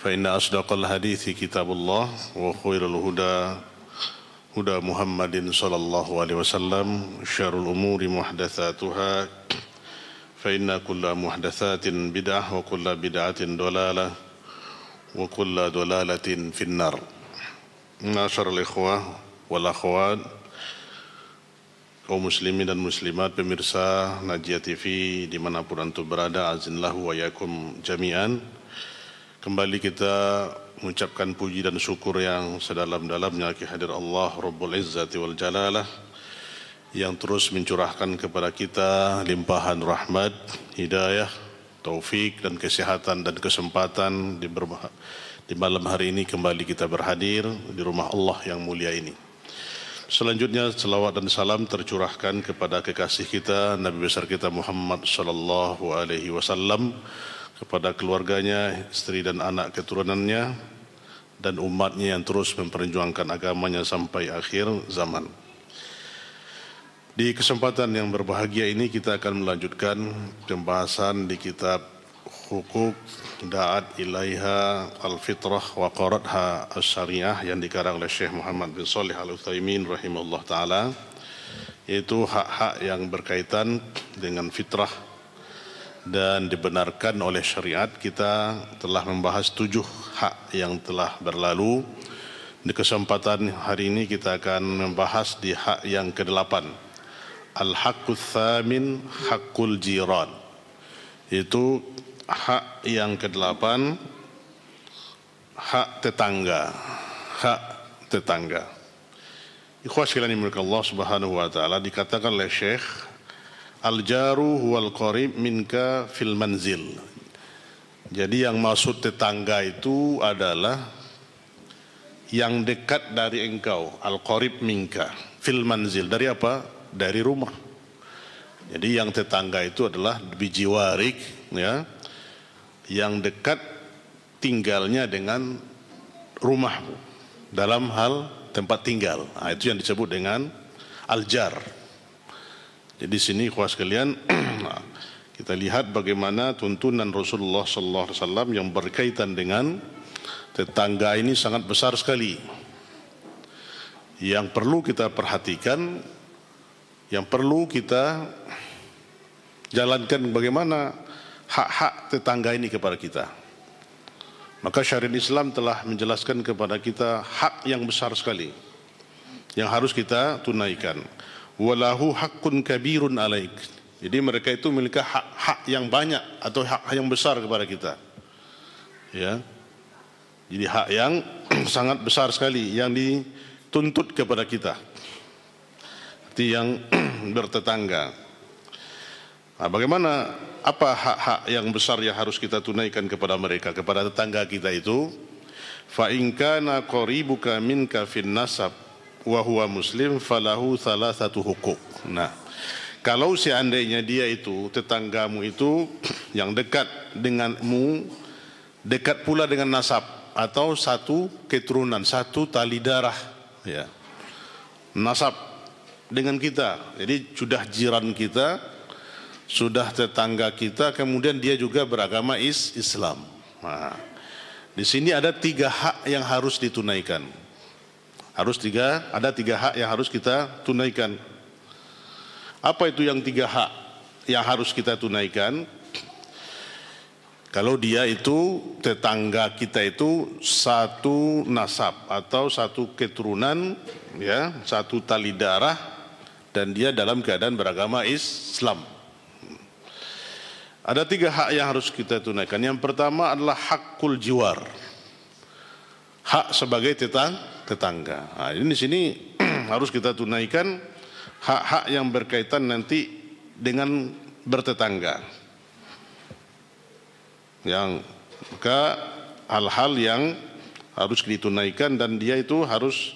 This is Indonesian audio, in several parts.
فإن أصدق الحديث كتاب الله وخير الهدى هدى محمد صلى الله عليه وسلم شر الأمور محدثاتها فإن كل محدثات بدعة وكل بدعة ضلالة وكل ضلالة في النار. Ma'asyiral ikhwah wal akhwat, kaum muslimin dan muslimat, pemirsa Najiyah TV dimanapun antum berada, azinallahu wa yakum jami'an. Kembali kita mengucapkan puji dan syukur yang sedalam-dalamnya kehadirat Allah Rabbul Izzati wal Jalalah yang terus mencurahkan kepada kita limpahan rahmat, hidayah, taufik dan kesehatan dan kesempatan di malam hari ini kembali kita berhadir di rumah Allah yang mulia ini. Selanjutnya selawat dan salam tercurahkan kepada kekasih kita Nabi besar kita Muhammad sallallahu alaihi wasallam, kepada keluarganya, istri dan anak keturunannya, dan umatnya yang terus memperjuangkan agamanya sampai akhir zaman. Di kesempatan yang berbahagia ini kita akan melanjutkan pembahasan di kitab Hukuk Da'at Ilaiha Al-Fitrah wa Qaratha As-Syariah yang dikarang oleh Syekh Muhammad bin Shalih Al-Utsaimin rahimahullah ta'ala, yaitu hak-hak yang berkaitan dengan fitrah dan dibenarkan oleh syariat. Kita telah membahas 7 hak yang telah berlalu. Di kesempatan hari ini kita akan membahas di hak yang ke-8, Al-Haqqus Tsamin Haqqul Jiran. Itu hak yang ke-8, hak tetangga. Hak tetangga. Ikhwah sekalian yang dimuliakan Allah Subhanahu wa taala, dikatakan oleh Syekh, al-jaru huwal qarib minka fil manzil. Jadi yang maksud tetangga itu adalah yang dekat dari engkau, al-qarib minka fil manzil. Dari apa? Dari rumah. Jadi yang tetangga itu adalah bijiwarik, ya, yang dekat tinggalnya dengan rumahmu dalam hal tempat tinggal. Nah, itu yang disebut dengan al-jar. Jadi sini ikhwah sekalian, kita lihat bagaimana tuntunan Rasulullah sallallahu alaihi wasallam yang berkaitan dengan tetangga ini sangat besar sekali. Yang perlu kita perhatikan, yang perlu kita jalankan bagaimana hak-hak tetangga ini kepada kita. Maka syariat Islam telah menjelaskan kepada kita hak yang besar sekali yang harus kita tunaikan. Walahu haqqun kabirun alaik. Jadi mereka itu memiliki hak-hak yang banyak atau hak yang besar kepada kita. Ya. Jadi hak yang sangat besar sekali yang dituntut kepada kita. Itu yang bertetangga. Nah, bagaimana, apa hak-hak yang besar yang harus kita tunaikan kepada mereka, kepada tetangga kita itu? Fa in kana qaribuka minka fin nasab wa huwa muslim falahu thalathatu huquq. Nah, kalau seandainya dia itu tetanggamu itu yang dekat denganmu, dekat pula dengan nasab atau satu keturunan, satu tali darah, ya. Nasab dengan kita. Jadi sudah jiran kita, sudah tetangga kita, kemudian dia juga beragama Islam. Nah, di sini ada 3 hak yang harus ditunaikan. Ada 3 hak yang harus kita tunaikan. Apa itu yang 3 hak yang harus kita tunaikan? Kalau dia itu tetangga kita itu satu nasab atau satu keturunan, ya, satu tali darah, dan dia dalam keadaan beragama Islam. Ada 3 hak yang harus kita tunaikan. Yang pertama adalah hakul jiwar, hak sebagai tetangga. Nah, ini di sini harus kita tunaikan hak-hak yang berkaitan nanti dengan bertetangga. Maka hal-hal yang harus ditunaikan, dan dia itu harus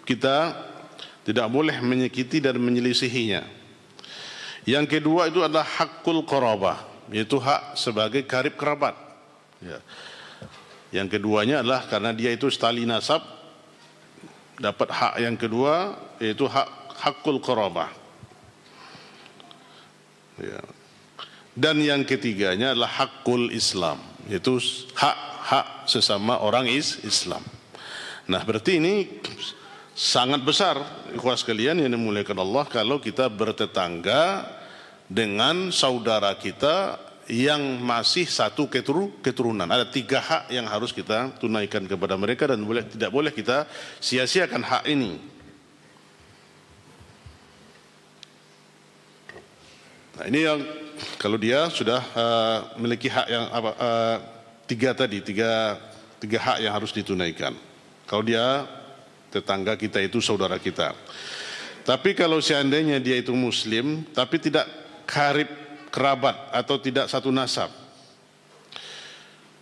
kita tidak boleh menyakiti dan menyelisihinya. Yang kedua itu adalah hakul qarabah, yaitu hak sebagai karib kerabat. Ya. Yang keduanya adalah karena dia itu tali nasab, dapat hak yang kedua, yaitu hakul qarabah. Ya. Dan yang ketiganya adalah hakul Islam, yaitu hak-hak sesama orang Islam. Nah, berarti ini sangat besar, ikhwas sekalian yang dimuliakan Allah, kalau kita bertetangga dengan saudara kita yang masih satu keturunan. Ada 3 hak yang harus kita tunaikan kepada mereka dan tidak boleh kita sia-siakan hak ini. Nah, ini yang kalau dia sudah memiliki hak yang tiga hak yang harus ditunaikan. Kalau dia tetangga kita itu saudara kita. Tapi kalau seandainya dia itu muslim tapi tidak karib kerabat atau tidak satu nasab.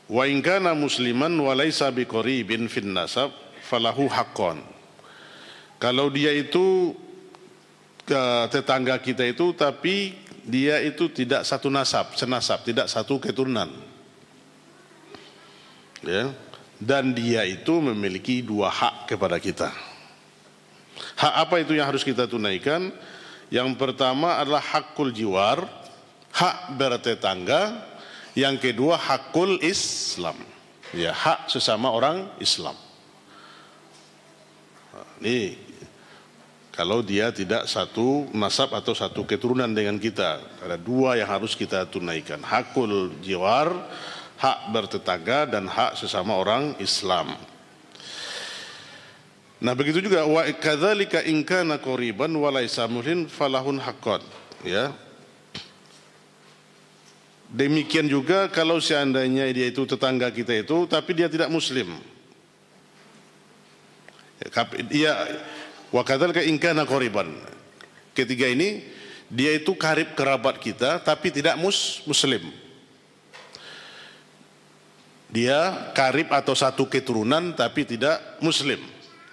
Wa in kana musliman wa laisa biqaribin fin nasab falahu haqqan. Kalau dia itu tetangga kita itu tapi dia itu tidak satu senasab, tidak satu keturunan. Ya. Dan dia itu memiliki 2 hak kepada kita. Hak apa itu yang harus kita tunaikan? Yang pertama adalah hakul jiwar, hak bertetangga. Yang kedua hakul Islam, ya, hak sesama orang Islam. Ini kalau dia tidak satu nasab atau satu keturunan dengan kita, ada 2 yang harus kita tunaikan: hakul jiwar, hak bertetangga, dan hak sesama orang Islam. Nah, begitu juga wa kadzalika in kana qariban wa laisa muhsin falahun haqqan, ya. Demikian juga kalau seandainya dia itu tetangga kita itu tapi dia tidak muslim. Ya, wa kadzalika in kana qariban. Ketiga ini dia itu karib kerabat kita tapi tidak muslim. Dia karib atau satu keturunan tapi tidak muslim.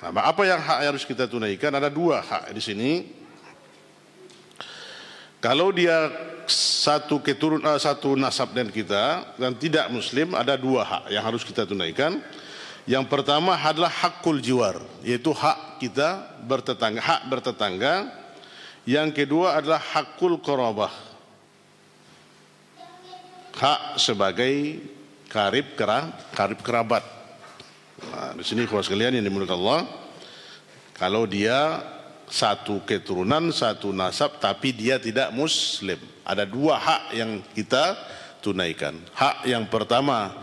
Nah, apa yang hak harus kita tunaikan? Ada 2 hak di sini. Kalau dia satu nasab dengan kita dan tidak muslim, ada 2 hak yang harus kita tunaikan. Yang pertama adalah hakul jiwar, yaitu hak kita bertetangga. Yang kedua adalah hakul qarabah, hak sebagai karib kerabat. Nah, di sini ikhwas sekalian yang dimuliakan Allah, kalau dia satu keturunan, satu nasab tapi dia tidak muslim, ada 2 hak yang kita tunaikan. Hak yang pertama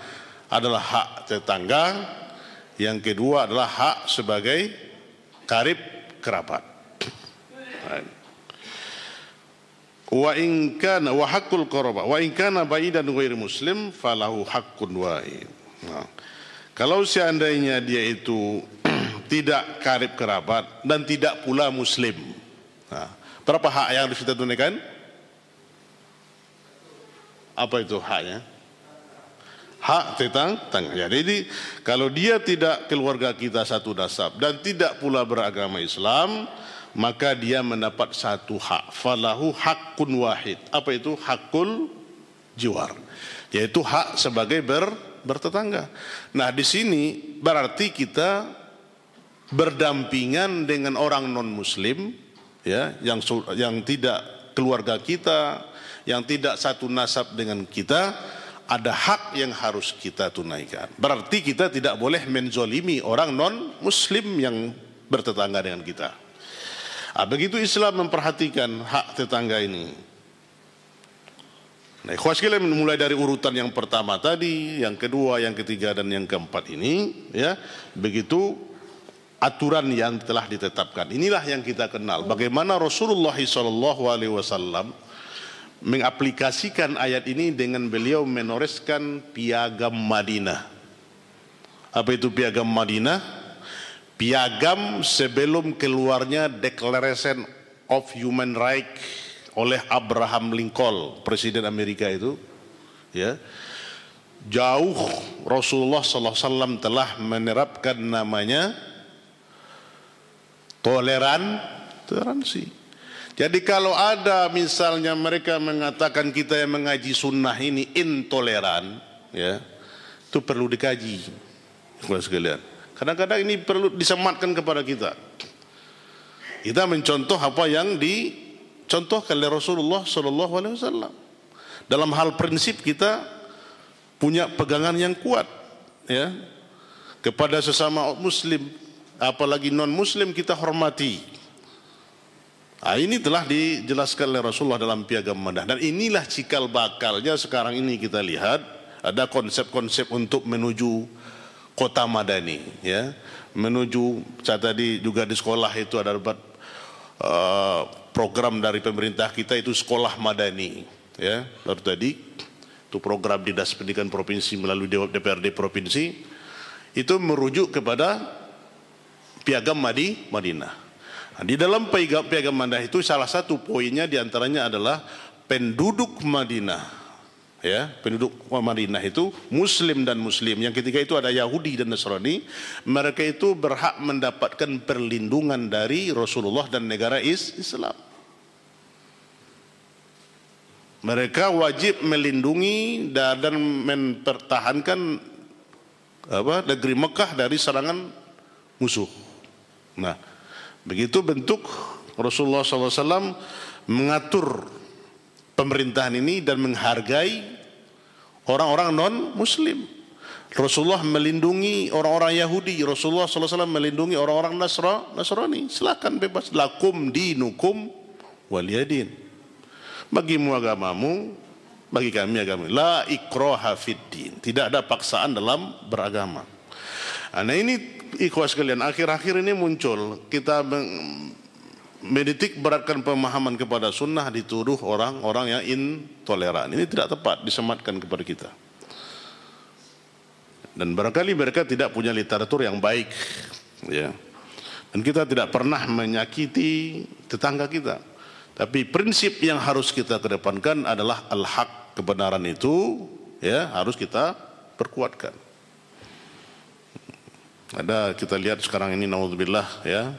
adalah hak tetangga, yang kedua adalah hak sebagai karib kerabat. Wa in kana wa haqqul qarabah wa in kana ba'idan ghairu muslim falahu haqqun wahid. Nah, kalau seandainya dia itu tidak karib kerabat dan tidak pula muslim, nah, berapa hak yang harus kita tunaikan? Apa itu haknya? Hak tetangga. Ya, jadi kalau dia tidak keluarga kita satu nasab dan tidak pula beragama Islam, maka dia mendapat 1 hak. Falahu haqqun wahid. Apa itu? Hakul jiwar, yaitu hak sebagai bertetangga. Nah, di sini berarti kita berdampingan dengan orang non muslim, ya, yang tidak keluarga kita, yang tidak satu nasab dengan kita, ada hak yang harus kita tunaikan. Berarti kita tidak boleh menzolimi orang non muslim yang bertetangga dengan kita. Begitu Islam memperhatikan hak tetangga ini. Nah, ikhwas sekalian, mulai dari urutan yang pertama tadi, yang kedua, yang ketiga, dan yang keempat ini, ya, begitu aturan yang telah ditetapkan. Inilah yang kita kenal. Bagaimana Rasulullah SAW mengaplikasikan ayat ini dengan beliau menuliskan piagam Madinah. Apa itu piagam Madinah? Piagam sebelum keluarnya Declaration of Human Rights oleh Abraham Lincoln, presiden Amerika itu, ya, jauh Rasulullah SAW telah menerapkan namanya toleransi. Jadi kalau ada misalnya mereka mengatakan kita yang mengaji sunnah ini intoleran, ya, itu perlu dikaji, sekalian. Kadang-kadang ini perlu disematkan kepada kita. Kita mencontoh apa yang dicontohkan oleh Rasulullah SAW. Dalam hal prinsip kita punya pegangan yang kuat, ya, kepada sesama muslim, apalagi non muslim kita hormati. Ini telah dijelaskan oleh Rasulullah dalam Piagam Madah, dan inilah cikal bakalnya sekarang ini kita lihat ada konsep-konsep untuk menuju kota madani, ya, menuju. Saya tadi juga di sekolah itu ada dapat program dari pemerintah kita itu sekolah madani, ya, baru tadi itu program Dinas Pendidikan Provinsi melalui DPRD Provinsi itu merujuk kepada Piagam Madinah. Nah, di dalam Piagam Madinah itu salah satu poinnya diantaranya adalah penduduk Madinah, ya, penduduk Madinah itu Muslim dan Muslim. Yang ketiga itu ada Yahudi dan Nasrani. Mereka itu berhak mendapatkan perlindungan dari Rasulullah dan negara Islam. Mereka wajib melindungi dan mempertahankan negeri Mekah dari serangan musuh. Nah, begitu bentuk Rasulullah SAW mengatur pemerintahan ini dan menghargai orang-orang non-Muslim. Rasulullah melindungi orang-orang Yahudi, Rasulullah SAW melindungi orang-orang Nasrani. Silakan bebas, lakum dinukum waliyadin. Bagimu agamamu, bagi kami agama. La ikraha fiddin. Tidak ada paksaan dalam beragama. Nah ini ikhwas sekalian, akhir-akhir ini muncul kita menitik beratkan pemahaman kepada sunnah dituduh orang-orang yang intoleran. Ini tidak tepat disematkan kepada kita. Dan barangkali mereka tidak punya literatur yang baik, ya. Dan kita tidak pernah menyakiti tetangga kita. Tapi prinsip yang harus kita kedepankan adalah al-haq, kebenaran itu, ya, harus kita perkuatkan. Ada kita lihat sekarang ini naudzubillah, ya,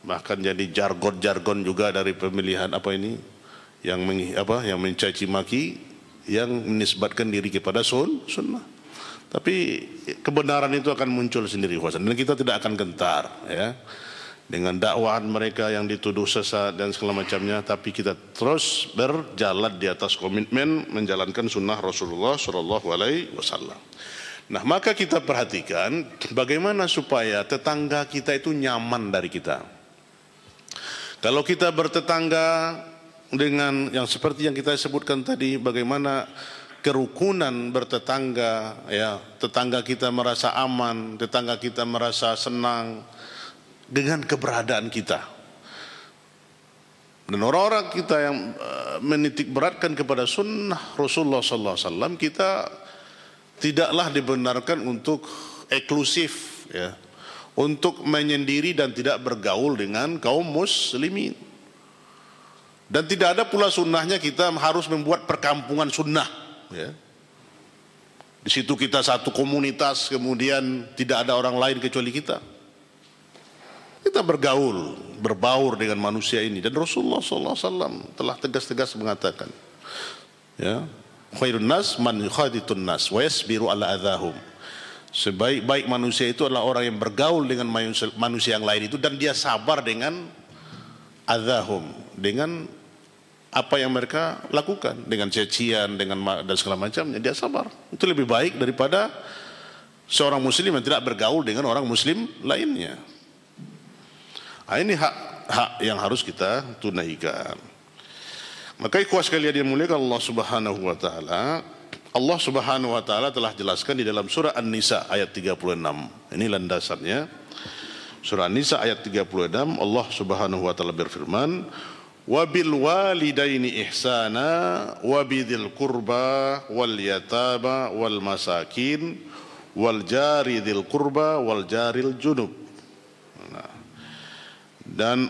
bahkan jadi jargon-jargon juga dari pemilihan yang mencaci maki, yang menisbatkan diri kepada sunnah. Tapi kebenaran itu akan muncul sendiri, dan kita tidak akan gentar, ya, dengan dakwaan mereka yang dituduh sesat dan segala macamnya, tapi kita terus berjalan di atas komitmen menjalankan sunnah Rasulullah SAW. Nah, maka kita perhatikan bagaimana supaya tetangga kita itu nyaman dari kita. Kalau kita bertetangga dengan yang seperti yang kita sebutkan tadi, bagaimana kerukunan bertetangga, ya, tetangga kita merasa aman, tetangga kita merasa senang dengan keberadaan kita. Dan orang-orang kita yang menitik beratkan kepada sunnah Rasulullah SAW, kita tidaklah dibenarkan untuk eksklusif, ya, untuk menyendiri dan tidak bergaul dengan kaum muslimin. Dan tidak ada pula sunnahnya kita harus membuat perkampungan sunnah, ya. Di situ kita satu komunitas, kemudian tidak ada orang lain kecuali kita. Kita bergaul, berbaur dengan manusia ini. Dan Rasulullah SAW telah tegas-tegas mengatakan, ya, khairun nas man yukhaditun nas wa yasbiru ala adahum. Sebaik-baik manusia itu adalah orang yang bergaul dengan manusia yang lain itu, dan dia sabar dengan adahum, dengan apa yang mereka lakukan, dengan cacian, dan segala macamnya, dia sabar. Itu lebih baik daripada seorang muslim yang tidak bergaul dengan orang muslim lainnya. Nah, ini hak yang harus kita tunaikan. Maka ikhwas sekalian yang mulia Allah Subhanahu wa taala, Allah Subhanahu wa taala telah jelaskan di dalam surah An-Nisa ayat 36. Ini landasannya. Surah An-Nisa ayat 36, Allah Subhanahu wa taala berfirman, "Wa bil walidaini ihsana wa bidzil qurba wal yatama wal masakin wal jari dzil qurba wal jaril junub." Dan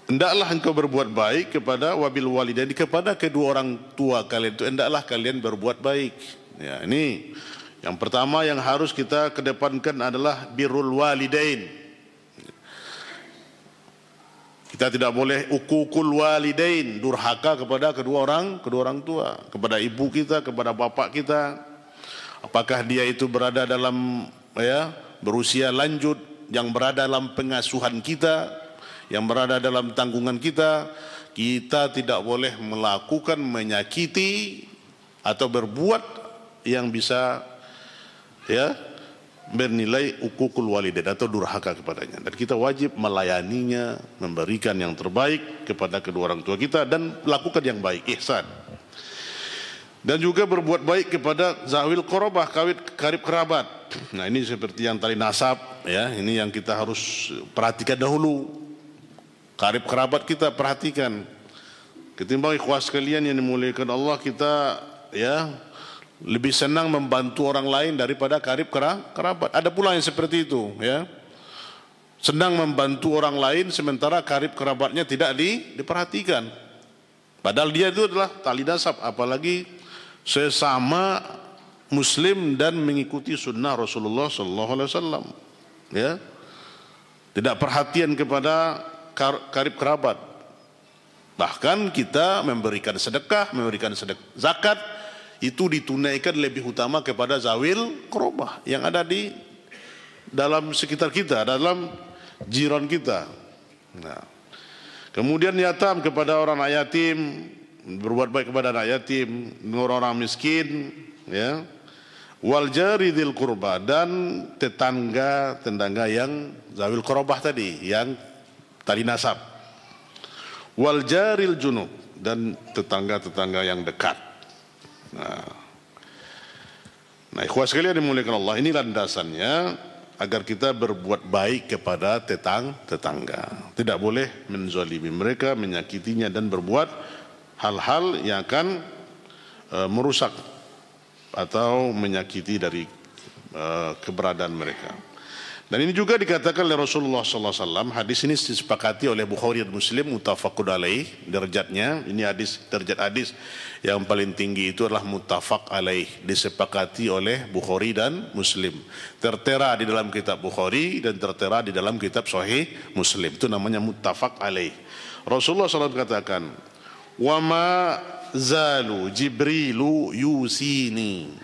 hendaklah engkau berbuat baik kepada wabil walidain, kepada kedua orang tua kalian itu hendaklah kalian berbuat baik. Ya, ini yang pertama yang harus kita kedepankan adalah birrul walidain. Kita tidak boleh ukukul walidain, durhaka kepada kedua orang tua, kepada ibu kita, kepada bapak kita. Apakah dia itu berada dalam, ya, berusia lanjut, yang berada dalam pengasuhan kita, yang berada dalam tanggungan kita, kita tidak boleh melakukan, menyakiti atau berbuat, yang bisa bernilai ukukul walidain atau durhaka kepadanya, dan kita wajib melayaninya, memberikan yang terbaik kepada kedua orang tua kita dan lakukan yang baik, ihsan. Dan juga berbuat baik kepada zawil qorobah, karib kerabat. Nah, ini seperti yang tali nasab, ini yang kita harus perhatikan dahulu. Karib kerabat kita perhatikan. Ketimbang ikhwas sekalian yang dimuliakan Allah, kita lebih senang membantu orang lain daripada karib kerabat. Ada pula yang seperti itu, senang membantu orang lain sementara karib kerabatnya tidak diperhatikan. Padahal dia itu adalah tali nasab, apalagi sesama Muslim dan mengikuti sunnah Rasulullah SAW. Tidak perhatian kepada karib kerabat. Bahkan kita memberikan sedekah, memberikan zakat, itu ditunaikan lebih utama kepada zawil qorobah yang ada di dalam sekitar kita, dalam jiran kita. Nah, kemudian yatam, kepada orang yatim, berbuat baik kepada anak yatim, orang-orang miskin, wal jari dzil qurba, dan tetangga yang zawil qorobah tadi, yang tali nasab, wal jaril junub, dan tetangga yang dekat. Nah, ikhwas sekalian dimuliakan Allah, ini landasannya agar kita berbuat baik kepada tetangga. Tidak boleh menzalimi mereka, menyakitinya, dan berbuat hal-hal yang akan merusak atau menyakiti dari keberadaan mereka. Dan ini juga dikatakan oleh Rasulullah SAW. Hadis ini disepakati oleh Bukhari dan Muslim, muttafaqun alaih derajatnya. Ini derajat hadis yang paling tinggi itu adalah muttafaq alaih, disepakati oleh Bukhari dan Muslim. Tertera di dalam kitab Bukhari dan tertera di dalam kitab Sahih Muslim. Itu namanya muttafaq alaih. Rasulullah SAW katakan, wa ma zalu Jibrilu yusini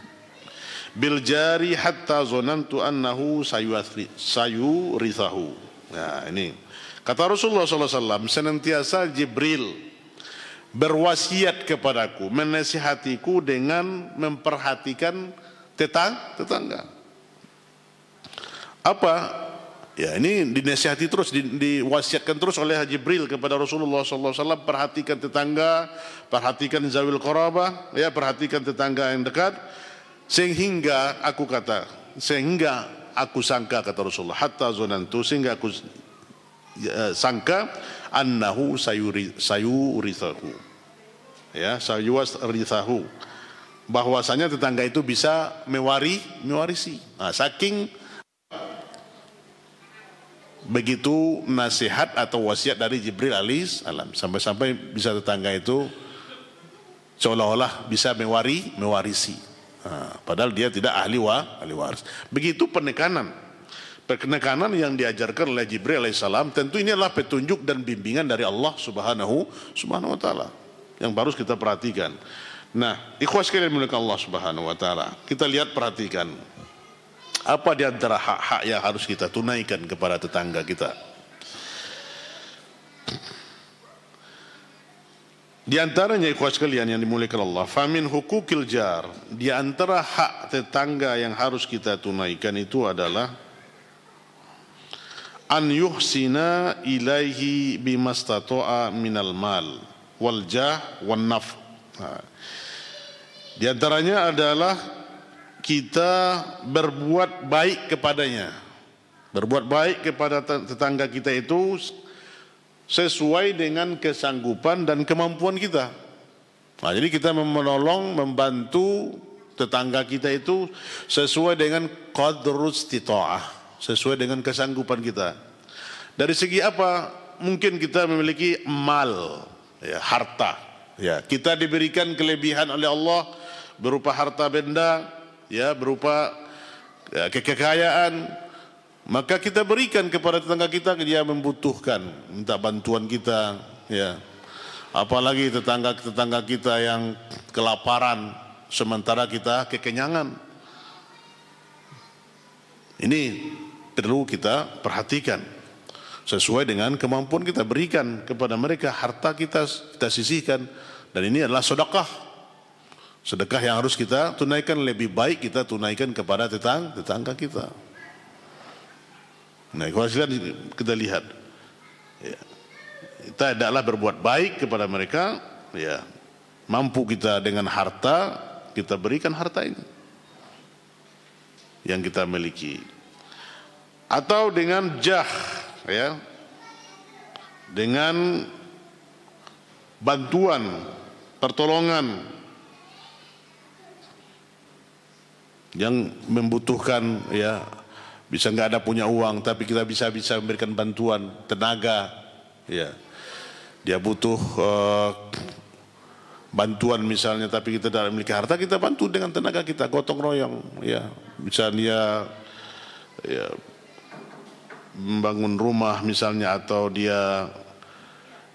bil jari hatta zonantu annahu sayurithahu. Nah, ini kata Rasulullah SAW, senantiasa Jibril berwasiat kepadaku, menasihatiku dengan memperhatikan tetangga. Apa? Ya, ini dinasihati terus, diwasiatkan terus oleh Jibril kepada Rasulullah SAW, perhatikan tetangga, perhatikan zawil qorabah, perhatikan tetangga yang dekat, sehingga aku sangka, kata Rasulullah, hatta zonantu, sehingga aku sangka annahu sayurithahu, sayurithahu, bahwasanya tetangga itu bisa mewarisi. Nah, saking begitu nasihat atau wasiat dari Jibril alaihissalam, sampai-sampai bisa tetangga itu seolah-olah bisa mewarisi. Padahal dia tidak ahli waris. Begitu penekanan yang diajarkan oleh Jibril alaihissalam. Tentu ini adalah petunjuk dan bimbingan dari Allah subhanahu wa ta'ala yang harus kita perhatikan. Nah, ikhwas sekalian dimuliakan Allah subhanahu wa ta'ala, kita lihat, perhatikan apa di antara hak-hak yang harus kita tunaikan kepada tetangga kita. Di antaranya, ikhwas sekalian yang dimuliakan Allah, famin hukukil jar, di antara hak tetangga yang harus kita tunaikan itu adalah an yuhsina ilaihi bimastata'a minal mal wal jah wan naf. Di antaranya adalah kita berbuat baik kepadanya. Berbuat baik kepada tetangga kita itu sesuai dengan kesanggupan dan kemampuan kita. Nah, jadi kita menolong, membantu tetangga kita itu sesuai dengan qadrus istita'ah, sesuai dengan kesanggupan kita. Dari segi apa? Mungkin kita memiliki mal, harta. Kita diberikan kelebihan oleh Allah berupa harta benda, berupa kekayaan. Maka kita berikan kepada tetangga kita, dia membutuhkan, minta bantuan kita, Apalagi tetangga kita yang kelaparan sementara kita kekenyangan. Ini perlu kita perhatikan. Sesuai dengan kemampuan kita berikan kepada mereka, harta kita sisihkan, dan ini adalah sedekah. Sedekah yang harus kita tunaikan lebih baik kita tunaikan kepada tetangga kita. Nah, kalau kita lihat, ya, kita adalah berbuat baik kepada mereka, ya, mampu kita dengan harta, kita berikan harta ini yang kita miliki, atau dengan jah, ya, dengan bantuan, pertolongan yang membutuhkan, ya, bisa nggak ada punya uang tapi kita bisa memberikan bantuan tenaga, ya, dia butuh bantuan misalnya tapi kita tidak memiliki harta, kita bantu dengan tenaga kita, gotong royong, ya, misalnya ya, membangun rumah misalnya, atau dia,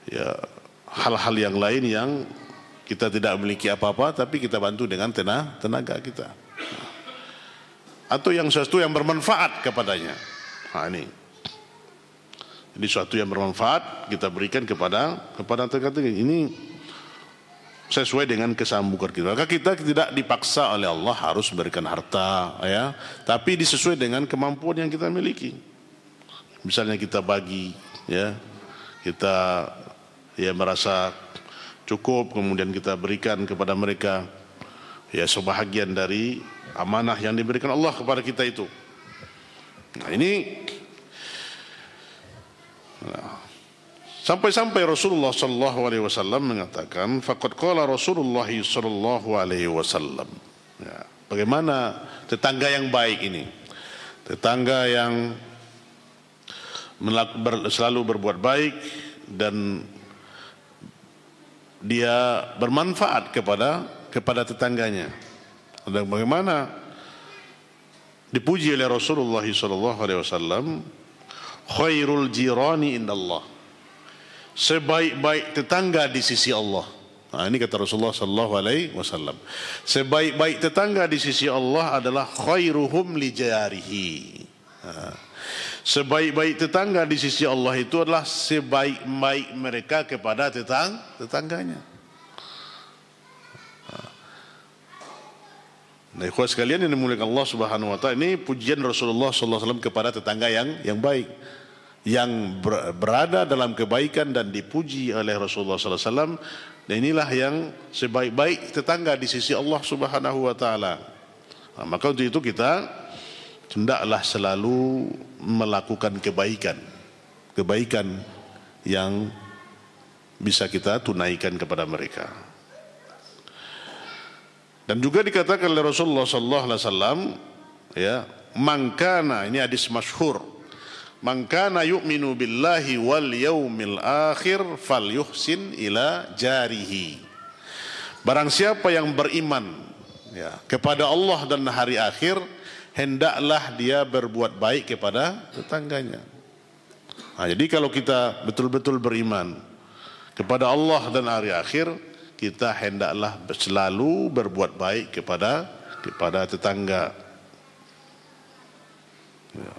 ya, hal-hal yang lain yang kita tidak memiliki apa-apa tapi kita bantu dengan tenaga kita, atau yang sesuatu yang bermanfaat kepadanya. Nah, ini jadi sesuatu yang bermanfaat kita berikan kepada tenaga ini sesuai dengan kesambukan kita. Maka kita tidak dipaksa oleh Allah harus memberikan harta, ya, tapi disesuai dengan kemampuan yang kita miliki. Misalnya kita bagi, ya, kita, ya, merasa cukup, kemudian kita berikan kepada mereka, ya, sebahagian dari amanah yang diberikan Allah kepada kita itu. Nah, ini, nah, sampai-sampai Rasulullah sallallahu alaihi wasallam mengatakan, faqad qala Rasulullah sallallahu alaihi wasallam. Ya, bagaimana tetangga yang baik ini? Tetangga yang selalu berbuat baik dan dia bermanfaat kepada tetangganya. Dan bagaimana dipuji oleh Rasulullah sallallahu alaihi wasallam, khairul jirani indallah, sebaik-baik tetangga di sisi Allah. Nah, ini kata Rasulullah sallallahu alaihi wasallam. Sebaik-baik tetangga di sisi Allah adalah khairuhum li jarihi. Sebaik-baik tetangga di sisi Allah itu adalah sebaik-baik mereka kepada tetangganya. Nah, ikhwah sekalian yang dimuliakan Allah Subhanahu wa taala, ini pujian Rasulullah sallallahu alaihi wasallam kepada tetangga yang baik, yang berada dalam kebaikan dan dipuji oleh Rasulullah sallallahu alaihi wasallam. Dan inilah yang sebaik-baik tetangga di sisi Allah Subhanahu wa taala. Nah, maka untuk itu kita hendaklah selalu melakukan kebaikan yang bisa kita tunaikan kepada mereka. Dan juga dikatakan oleh Rasulullah sallallahu alaihi wasallam, ya, mangkana, ini hadis masyhur, mangkana yu'minu billahi wal yaumil akhir falyuhsin ila jarihi. Barang siapa yang beriman, ya, kepada Allah dan hari akhir, hendaklah dia berbuat baik kepada tetangganya. Nah, jadi kalau kita betul-betul beriman kepada Allah dan hari akhir, kita hendaklah selalu berbuat baik kepada tetangga. Ya.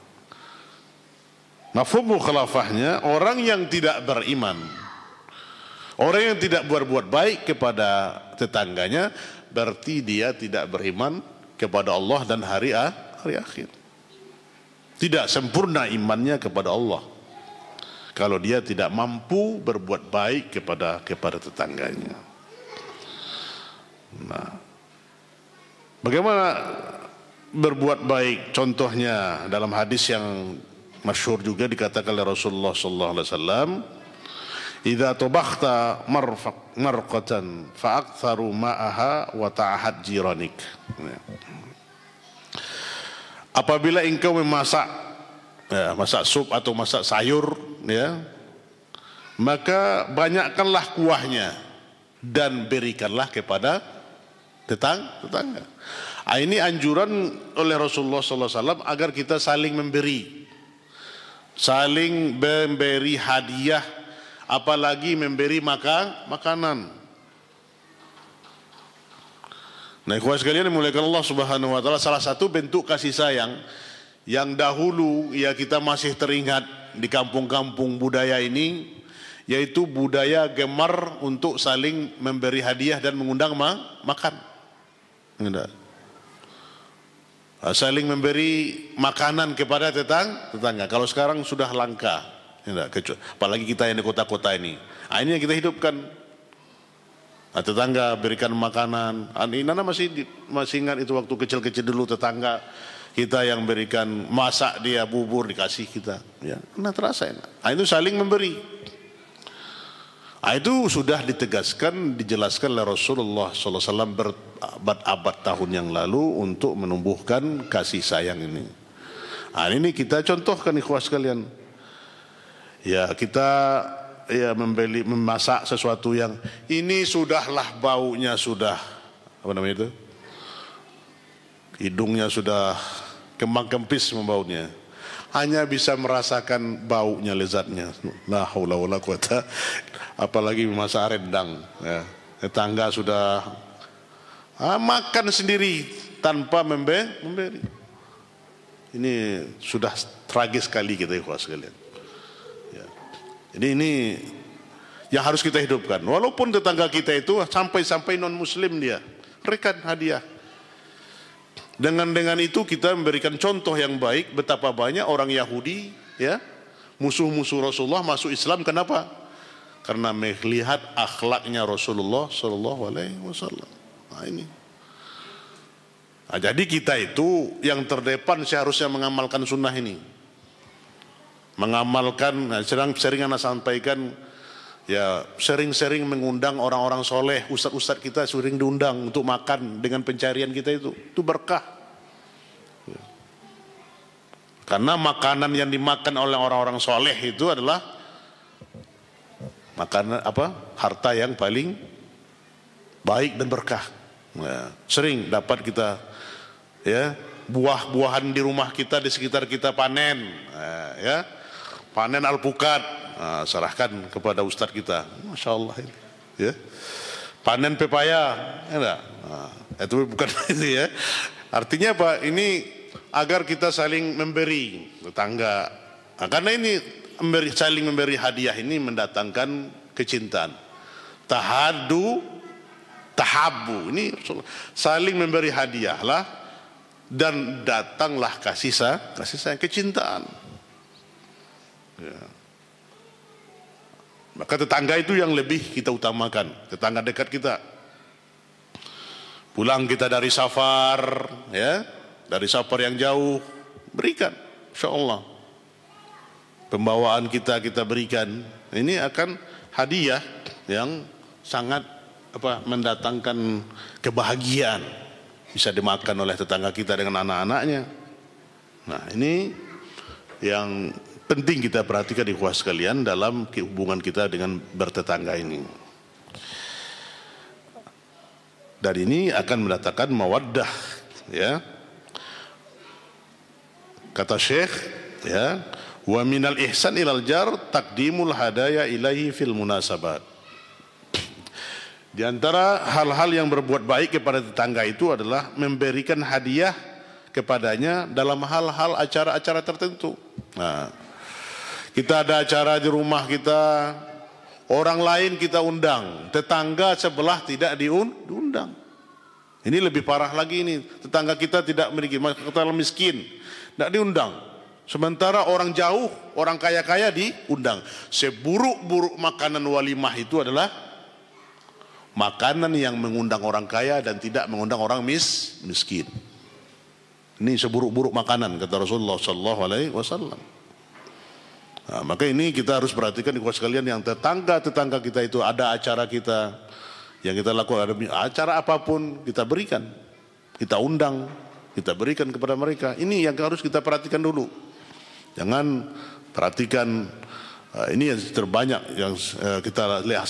Mafhum mukhalafahnya, orang yang tidak beriman, orang yang tidak berbuat baik kepada tetangganya, berarti dia tidak beriman kepada Allah dan hari akhir. Tidak sempurna imannya kepada Allah kalau dia tidak mampu berbuat baik kepada tetangganya. Nah, bagaimana berbuat baik? Contohnya dalam hadis yang masyhur juga dikatakan oleh Rasulullah sallallahu alaihi wasallam, idza tabakhta marqatan fa aktharu ma'aha wa ta'ahad jiranik. Apabila engkau memasak, ya, masak sup atau masak sayur, ya, maka banyakkanlah kuahnya dan berikanlah kepada tetangga. Ini anjuran oleh Rasulullah sallallahu alaihi wasallam agar kita saling memberi hadiah, apalagi memberi makanan. Nah, ikhwah sekalian dimuliakan Allah Subhanahu wa taala, salah satu bentuk kasih sayang yang dahulu, ya, kita masih teringat di kampung-kampung budaya ini, yaitu budaya gemar untuk saling memberi hadiah dan mengundang makan. Tidak. Saling memberi makanan kepada tetangga. Kalau sekarang sudah langka, apalagi kita yang di kota-kota ini. Ini yang kita hidupkan. Tetangga berikan makanan. Nana masih ingat itu waktu kecil-kecil dulu, tetangga kita yang berikan, masak dia bubur dikasih kita. Ya, nah terasa enak. Itu saling memberi. Itu sudah ditegaskan, dijelaskan oleh Rasulullah SAW berabad-abad tahun yang lalu untuk menumbuhkan kasih sayang ini. Ini kita contohkan ikhwah sekalian. Ya, kita memasak sesuatu yang ini sudahlah baunya sudah apa namanya itu? Hidungnya sudah kembang kempis membaunya. Hanya bisa merasakan baunya, lezatnya. La haula wala quwata, apalagi memasak rendang. Ya. Tetangga sudah makan sendiri tanpa memberi. Ini sudah tragis sekali kita ikhwas sekalian. Ya. Jadi ini yang harus kita hidupkan. Walaupun tetangga kita itu sampai non muslim dia, berikan hadiah. Dengan itu kita memberikan contoh yang baik betapa banyak orang Yahudi, ya, musuh-musuh Rasulullah masuk Islam. Kenapa? Karena melihat akhlaknya Rasulullah Sallallahu Alaihi Wasallam. Ini. Jadi kita itu yang terdepan seharusnya mengamalkan sunnah ini. Mengamalkan, sering anak sampaikan, ya sering-sering mengundang orang-orang soleh, ustadz-ustadz kita sering diundang untuk makan dengan pencarian kita itu berkah. Ya. Karena makanan yang dimakan oleh orang-orang soleh itu adalah makanan harta yang paling baik dan berkah. Ya. Sering dapat kita, ya, buah-buahan di rumah kita, di sekitar kita panen, ya, panen alpukat. Serahkan kepada ustadz kita, masya Allah, ya. Panen pepaya, ya, itu bukan itu ya. Artinya apa? Ini agar kita saling memberi tetangga. Karena ini saling memberi hadiah ini mendatangkan kecintaan. Tahadu, tahabu. Ini saling memberi hadiah lah, dan datanglah kasih sayang, kecintaan. Ya. Maka tetangga itu yang lebih kita utamakan, tetangga dekat kita. Pulang kita dari safar, ya, dari safar yang jauh, berikan, insyaallah. Pembawaan kita berikan. Ini akan hadiah yang sangat mendatangkan kebahagiaan. Bisa dimakan oleh tetangga kita dengan anak-anaknya. Nah, ini yang penting kita perhatikan ikhwah sekalian dalam hubungan kita dengan bertetangga ini. Dan ini akan mendatangkan mawaddah, ya. Kata Syekh, ya, wa minal ihsan ilal jar taqdimul hadaya ilaihi fil munasabat. Di antara hal-hal yang berbuat baik kepada tetangga itu adalah memberikan hadiah kepadanya dalam hal-hal acara-acara tertentu. Nah, kita ada acara di rumah kita, orang lain kita undang, tetangga sebelah tidak diundang. Ini lebih parah lagi ini, tetangga kita tidak memiliki, kita miskin, tidak diundang. Sementara orang jauh, orang kaya-kaya diundang. Seburuk-buruk makanan walimah itu adalah makanan yang mengundang orang kaya dan tidak mengundang orang miskin. Ini seburuk-buruk makanan kata Rasulullah Sallallahu Alaihi Wasallam. Nah, maka ini kita harus perhatikan ikhwah sekalian, yang tetangga-tetangga kita itu ada acara kita yang kita lakukan, ada acara apapun kita berikan, kita undang, kita berikan kepada mereka. Ini yang harus kita perhatikan dulu. Jangan perhatikan ini yang terbanyak yang kita lihat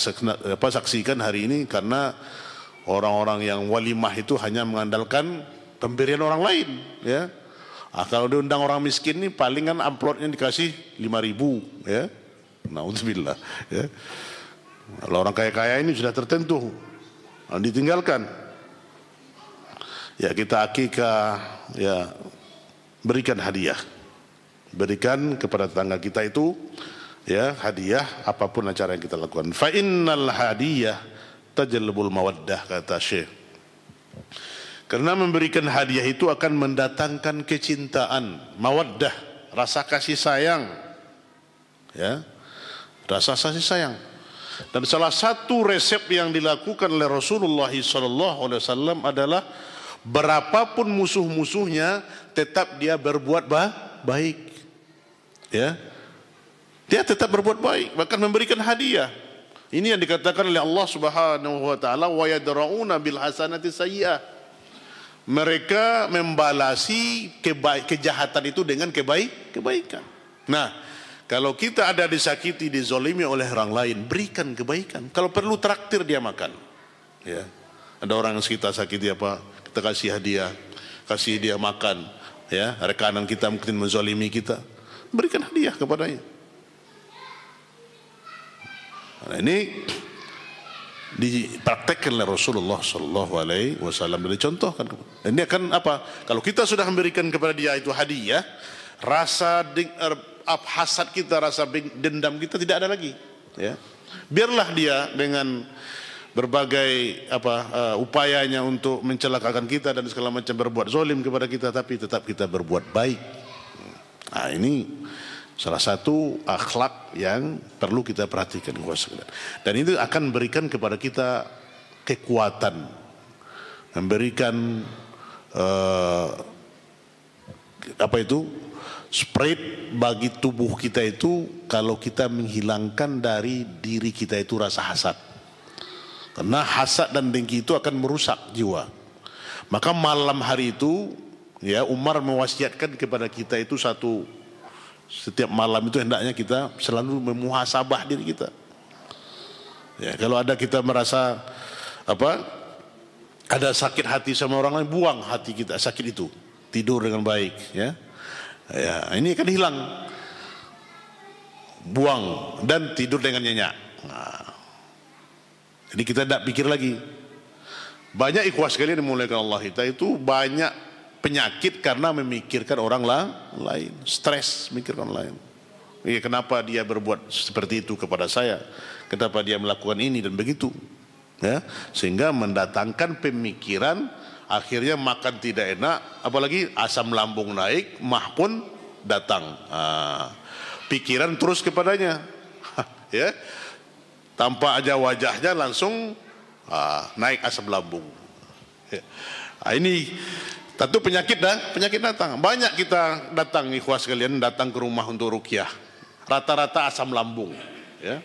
saksikan hari ini, karena orang-orang yang walimah itu hanya mengandalkan pemberian orang lain, ya. Kalau diundang orang miskin ini palingan amplopnya dikasih 5.000, ya. Naudzubillah, ya. Kalau orang kaya-kaya ini sudah tertentu, ditinggalkan. Ya, kita akikah, ya, berikan hadiah, berikan kepada tetangga kita itu, ya, hadiah apapun acara yang kita lakukan. Fa innal hadiyah tajlibul mawaddah, kata Syekh. Karena memberikan hadiah itu akan mendatangkan kecintaan, mawaddah, rasa kasih sayang, ya, rasa kasih sayang. Dan salah satu resep yang dilakukan oleh Rasulullah SAW adalah berapapun musuh-musuhnya, tetap dia berbuat baik, ya, dia tetap berbuat baik, bahkan memberikan hadiah. Ini yang dikatakan oleh Allah Subhanahu Wa Taala, wa yadra'una bil hasanati sayyi'ah. Mereka membalasi kejahatan itu dengan kebaikan. Nah, kalau kita ada disakiti, dizolimi oleh orang lain, berikan kebaikan. Kalau perlu traktir dia makan. Ya, ada orang yang kita sakiti apa, kita kasih hadiah, kasih dia makan. Ya, rekanan kita mungkin menzolimi kita, berikan hadiah kepadanya. Nah, ini dipraktekkan oleh Rasulullah SAW dan dicontohkan. Ini akan apa? Kalau kita sudah memberikan kepada dia itu hadiah, rasa hasad kita, rasa dendam kita tidak ada lagi. Ya, biarlah dia dengan berbagai upayanya untuk mencelakakan kita dan segala macam, berbuat zalim kepada kita, tapi tetap kita berbuat baik. Nah, ini salah satu akhlak yang perlu kita perhatikan. Dan itu akan memberikan kepada kita kekuatan, memberikan spread bagi tubuh kita itu, kalau kita menghilangkan dari diri kita itu rasa hasad. Karena hasad dan dengki itu akan merusak jiwa. Maka malam hari itu, ya, Umar mewasiatkan kepada kita itu setiap malam itu hendaknya kita selalu memuhasabah diri kita. Ya, kalau ada kita merasa ada sakit hati sama orang lain, buang hati kita sakit itu, tidur dengan baik, ya. Ya, ini akan hilang. Buang dan tidur dengan nyenyak. Nah, jadi kita tidak pikir lagi. Banyak ikhwas sekalian dimuliakan Allah kita itu banyak penyakit karena memikirkan orang lain, stres memikirkan orang lain. Ya, kenapa dia berbuat seperti itu kepada saya? Kenapa dia melakukan ini dan begitu? Ya, sehingga mendatangkan pemikiran, akhirnya makan tidak enak, apalagi asam lambung naik, mah pun datang. Pikiran terus kepadanya, ya, tanpa aja wajahnya langsung naik asam lambung. Ya. Ini tentu penyakit datang. Banyak kita datang, ikhwas sekalian, datang ke rumah untuk ruqyah. Rata-rata asam lambung. Ya.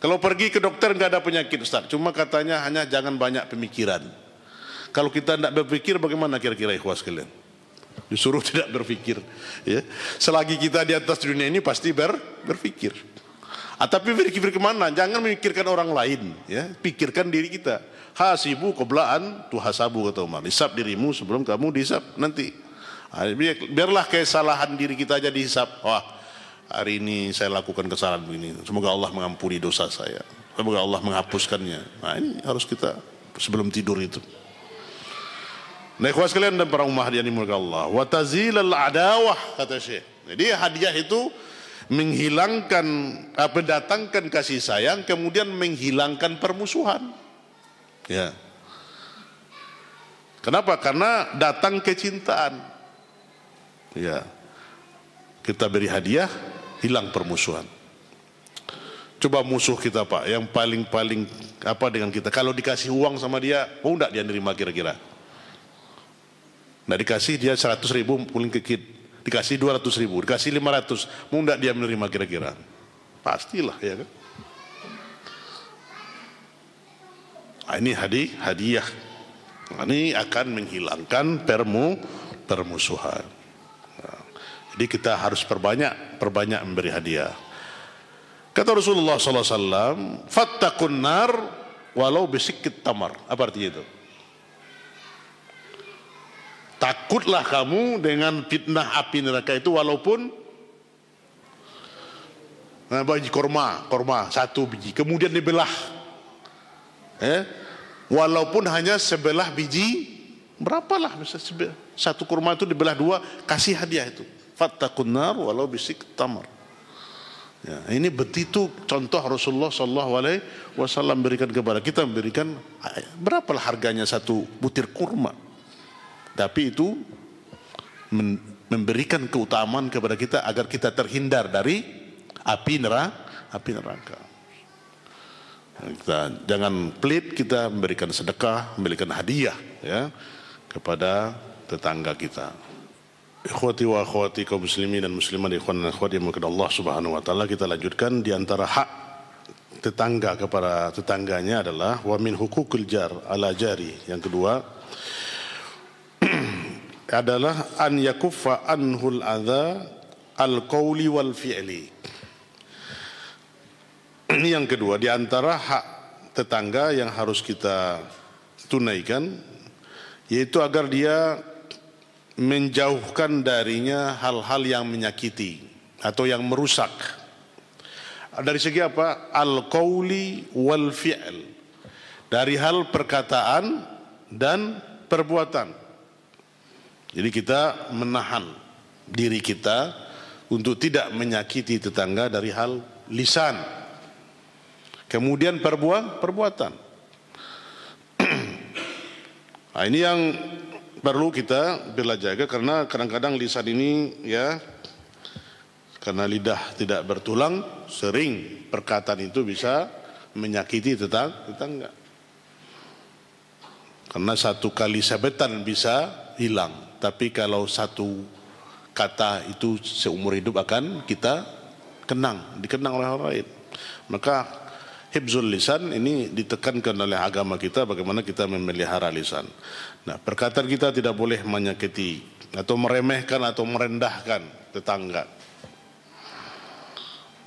Kalau pergi ke dokter nggak ada penyakit, Ustaz. Cuma katanya hanya jangan banyak pemikiran. Kalau kita tidak berpikir, bagaimana kira-kira ikhwas sekalian? Disuruh tidak berpikir. Ya. Selagi kita di atas dunia ini pasti berpikir. Tapi berpikir kemana? Jangan memikirkan orang lain. Ya. Pikirkan diri kita. Hasibu qoblaan tuhasabu, kata Umar. Hisab dirimu sebelum kamu dihisab nanti. Biarlah kesalahan diri kita aja dihisab. Wah, hari ini saya lakukan kesalahan begini. Semoga Allah mengampuni dosa saya. Semoga Allah menghapuskannya. Nah, ini harus kita sebelum tidur itu. Nah, ikhwas sekalian dan para ummah yang dimurkai Allah. Wa tazilal adawah, kata Syekh. Jadi hadiah itu menghilangkan, mendatangkan kasih sayang, kemudian menghilangkan permusuhan. Ya. Kenapa? Karena datang kecintaan. Ya. Kita beri hadiah, hilang permusuhan. Coba musuh kita, Pak, yang paling dengan kita. Kalau dikasih uang sama dia, mau enggak dia nerima kira-kira? Nah, dikasih dia 100.000 pulang kekit, dikasih 200.000, dikasih 500, mau enggak dia menerima kira-kira? Pastilah, ya kan? Nah, ini hadiah. Ini akan menghilangkan permusuhan. Nah, jadi kita harus perbanyak memberi hadiah. Kata Rasulullah SAW, fattaqun nar walau bisikit tamar. Apa artinya itu? Takutlah kamu dengan fitnah api neraka itu walaupun biji korma 1 biji, kemudian dibelah. Walaupun hanya sebelah biji, berapalah satu kurma itu dibelah 2, kasih hadiah itu. Fattaqun nar walau bisik tamar. Ya, ini begitu contoh Rasulullah SAW berikan kepada kita, memberikan berapalah harganya satu butir kurma. tapi itu memberikan keutamaan kepada kita agar kita terhindar dari api neraka. Kita jangan pelit, kita memberikan sedekah, memberikan hadiah ya kepada tetangga kita. Ikhwati wa akhwati kaum muslimin dan muslimat, ikhwan dan akhwat yang dimuliakan Allah Subhanahu wa taala, kita lanjutkan di antara hak tetangga kepada tetangganya adalah wa min hukukil jar ala jari. Yang kedua adalah an yakuffa anhul adza al qauli wal fi'li. Ini yang kedua di antara hak tetangga yang harus kita tunaikan, yaitu agar dia menjauhkan darinya hal-hal yang menyakiti atau yang merusak. Dari segi apa? Al-qawli wal fi'l. Dari hal perkataan dan perbuatan. Jadi kita menahan diri kita untuk tidak menyakiti tetangga dari hal lisan. Kemudian perbuatan. Nah, ini yang perlu kita bela jaga, karena kadang-kadang lisan ini ya, karena lidah tidak bertulang, sering perkataan itu bisa menyakiti tetangga. Karena satu kali sabetan bisa hilang, tapi kalau satu kata itu seumur hidup akan kita dikenang oleh orang lain. Maka hifzul lisan ini ditekankan oleh agama kita, bagaimana kita memelihara lisan. Nah, perkataan kita tidak boleh menyakiti atau meremehkan atau merendahkan tetangga.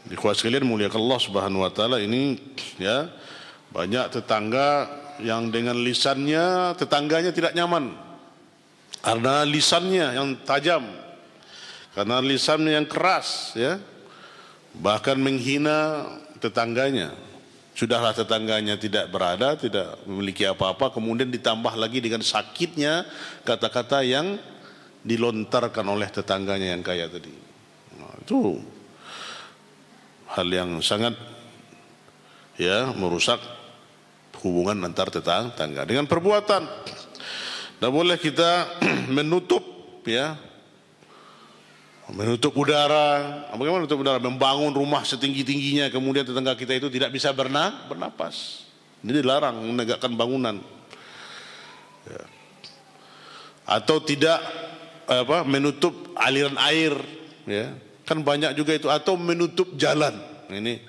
Ikhwas sekalian muliakan Allah Subhanahu wa taala, ini ya, banyak tetangga yang dengan lisannya tetangganya tidak nyaman. Karena lisannya yang tajam, karena lisannya yang keras ya. Bahkan menghina tetangganya. Sudahlah tetangganya tidak berada, tidak memiliki apa-apa, kemudian ditambah lagi dengan sakitnya kata-kata yang dilontarkan oleh tetangganya yang kaya tadi. Nah, itu hal yang sangat ya merusak hubungan antar tetangga. Dengan perbuatan, tidak boleh kita menutup udara. Bagaimana menutup udara? Membangun rumah setinggi-tingginya, kemudian tetangga kita itu tidak bisa bernapas. Ini dilarang, menegakkan bangunan. Ya. Atau tidak menutup aliran air, ya. Kan banyak juga itu. Atau menutup jalan. Ini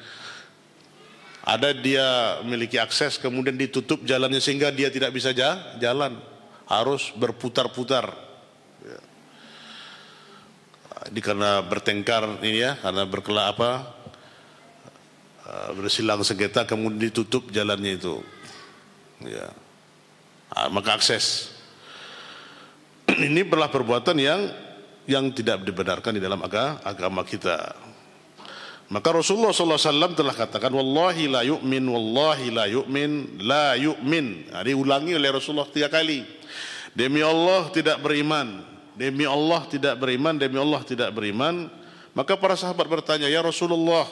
ada dia memiliki akses, kemudian ditutup jalannya sehingga dia tidak bisa jalan, harus berputar-putar. Ini karena bertengkar ini ya, karena bersilang sengketa, kemudian ditutup jalannya itu ya. Maka akses ini adalah perbuatan yang tidak dibenarkan di dalam agama kita. Maka Rasulullah SAW telah katakan, wallahi la yu'min, wallahi la yu'min, la yu'min. Diulangi oleh Rasulullah 3 kali. Demi Allah tidak beriman, demi Allah tidak beriman, demi Allah tidak beriman. Maka para sahabat bertanya, ya Rasulullah,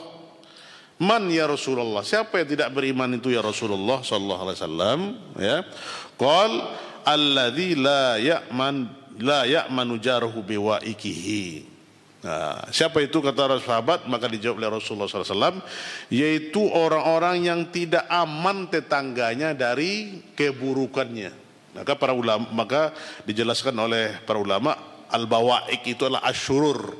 man ya Rasulullah, siapa yang tidak beriman itu ya Rasulullah sallallahu alaihi wasallam? Ya, qal alladzi la ya'manu jaruhu biwaikihi. Nah, siapa itu kata sahabat? Maka dijawab oleh Rasulullah sallallahu alaihi wasallam, yaitu orang-orang yang tidak aman tetangganya dari keburukannya. Maka dijelaskan oleh para ulama, al-bawaik itu adalah asyurur.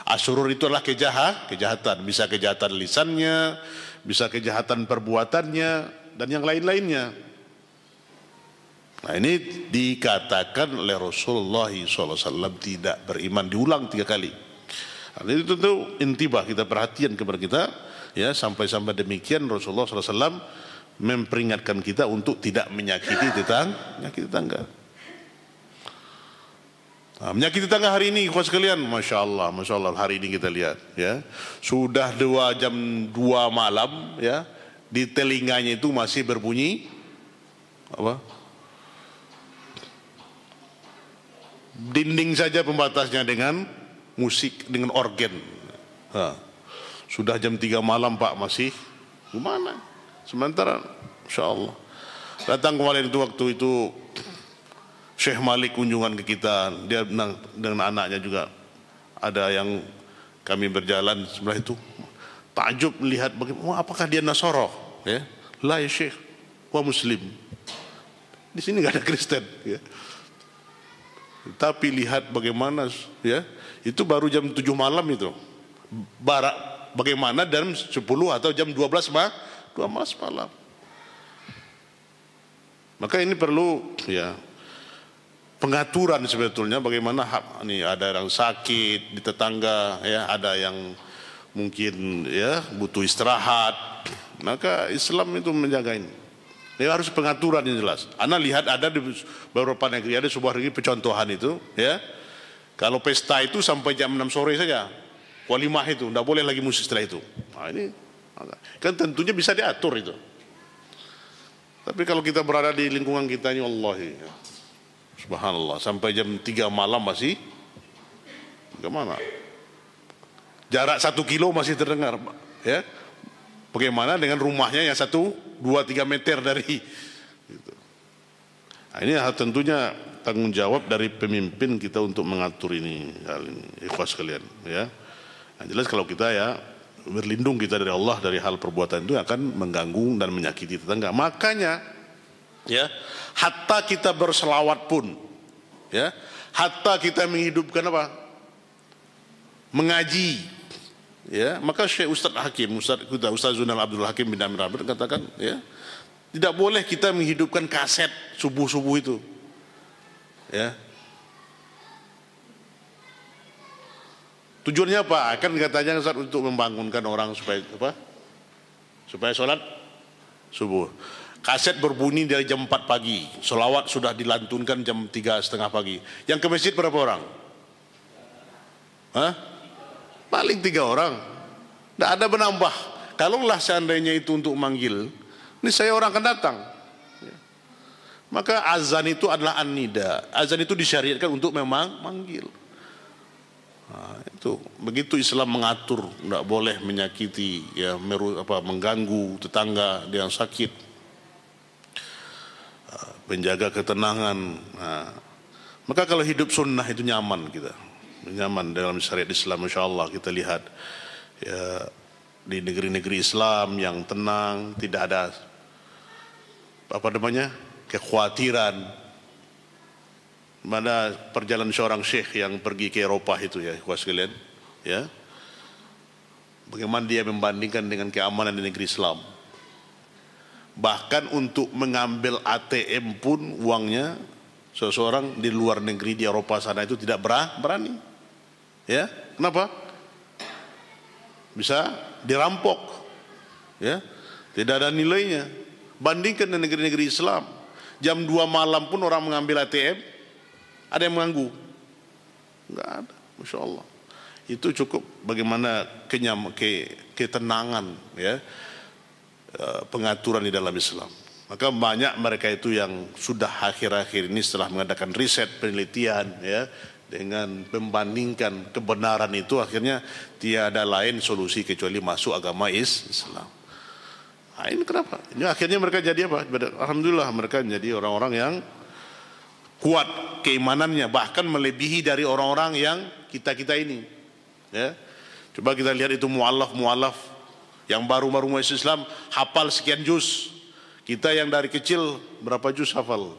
Asyurur itu adalah kejahatan. Bisa kejahatan lisannya, bisa kejahatan perbuatannya, dan yang lain-lainnya. Nah, ini dikatakan oleh Rasulullah SAW tidak beriman, diulang 3 kali. Nah, itu tentu intibah, kita perhatian kepada kita ya, sampai-sampai demikian Rasulullah SAW memperingatkan kita untuk tidak menyakiti tetangga. Nah, menyakiti tetangga hari ini, kawan sekalian, masya Allah hari ini kita lihat, ya, sudah 2 jam 2 malam, ya, di telinganya itu masih berbunyi dinding saja pembatasnya dengan musik, dengan organ. Nah, sudah jam 3 malam Pak masih gimana? Sementara insya Allah datang kemarin itu, waktu itu Syekh Malik kunjungan ke kita, dia dengan anaknya juga. Ada yang kami berjalan sebelah itu, takjub melihat bagaimana, apakah dia Nasara? Ya, la ya Syekh, wa Muslim. Di sini nggak ada Kristen. Ya. Tapi lihat bagaimana, ya, itu baru jam 7 malam itu. Barak bagaimana jam 10 atau jam 12 malam. Maka ini perlu, ya, pengaturan sebetulnya bagaimana ini ada yang sakit di tetangga, ya, ada yang mungkin, ya, butuh istirahat. Maka Islam itu menjaga ini. Ya, harus pengaturan yang jelas. Anda lihat ada di beberapa negeri, ada sebuah negeri percontohan itu, ya. Kalau pesta itu sampai jam 6 sore saja. Walimah itu, tidak boleh lagi musik setelah itu. Nah, ini kan tentunya bisa diatur itu. Tapi kalau kita berada di lingkungan kita ini, wallahi, ya, subhanallah, sampai jam 3 malam masih bagaimana? Jarak 1 kilo masih terdengar, ya. Bagaimana dengan rumahnya yang 1, 2, 3 meter dari gitu. Nah, ini tentunya tanggung jawab dari pemimpin kita untuk mengatur ini, hal ini, ikhwas sekalian, ya. Yang jelas kalau kita, ya, berlindung kita dari Allah dari hal perbuatan itu akan mengganggu dan menyakiti tetangga. Makanya, ya, hatta kita berselawat pun, ya, hatta kita menghidupkan apa? Mengaji. Ya, maka Syekh Ustaz Hakim, Ustaz Zunal Abdul Hakim bin Amir Abid katakan, ya, tidak boleh kita menghidupkan kaset subuh-subuh itu. Ya. Tujuannya apa? Kan katanya Ustaz untuk membangunkan orang supaya apa? Supaya sholat subuh. Kaset berbunyi dari jam 4 pagi, sholawat sudah dilantunkan jam 3:30 pagi. Yang ke masjid berapa orang? Hah? Paling 3 orang. Tidak ada menambah. Kalaulah seandainya itu untuk manggil, ini saya orang akan datang. Maka azan itu adalah an-nida. Azan itu disyariatkan untuk memang manggil. Nah, itu begitu Islam mengatur, tidak boleh menyakiti, ya, mengganggu tetangga yang sakit, menjaga ketenangan. Nah, maka kalau hidup sunnah itu nyaman kita. Nyaman dalam syariat Islam, insya Allah kita lihat, ya, di negeri-negeri Islam yang tenang, tidak ada kekhawatiran. Mana perjalanan seorang syekh yang pergi ke Eropa itu, ya, ikhwas sekalian, ya, bagaimana dia membandingkan dengan keamanan di negeri Islam. Bahkan untuk mengambil ATM pun uangnya, seseorang di luar negeri di Eropa sana itu tidak berani. Ya, kenapa? Bisa dirampok, ya, tidak ada nilainya. Bandingkan dengan negeri-negeri Islam, jam 2 malam pun orang mengambil ATM, ada yang mengganggu? Enggak ada, masya Allah. Itu cukup bagaimana ketenangan, ya, pengaturan di dalam Islam. Maka banyak mereka itu yang sudah akhir-akhir ini setelah mengadakan riset penelitian, ya, dengan membandingkan kebenaran itu, akhirnya tiada lain solusi kecuali masuk agama Islam. Nah, ini kenapa? Ini akhirnya mereka jadi apa? Alhamdulillah mereka menjadi orang-orang yang kuat keimanannya, bahkan melebihi dari orang-orang yang kita ini. Ya, coba kita lihat itu mu'allaf yang baru-baru masuk Islam hafal sekian juz. Kita yang dari kecil berapa juz hafal?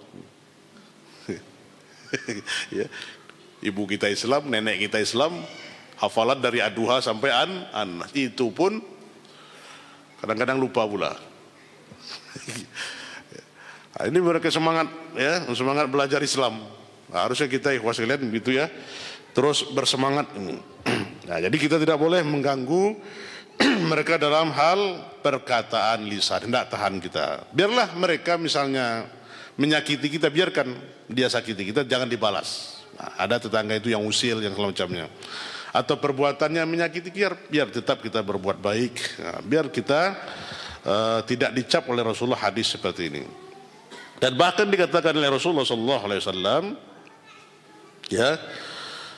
Ya. Ibu kita Islam, nenek kita Islam, hafalan dari Ad-Duha sampai An-Nas. Itu pun kadang-kadang lupa pula. Nah, ini mereka semangat, ya, semangat belajar Islam. Nah, harusnya kita ikhwas sekalian gitu, ya, terus bersemangat. Nah, jadi kita tidak boleh mengganggu mereka dalam hal perkataan lisan, tidak tahan kita. Biarlah mereka misalnya menyakiti kita, biarkan dia sakiti kita, jangan dibalas. Nah, ada tetangga itu yang usil, yang semacamnya, atau perbuatannya menyakiti, biar tetap kita berbuat baik. Nah, biar kita tidak dicap oleh Rasulullah hadis seperti ini. Dan bahkan dikatakan oleh Rasulullah SAW, ya,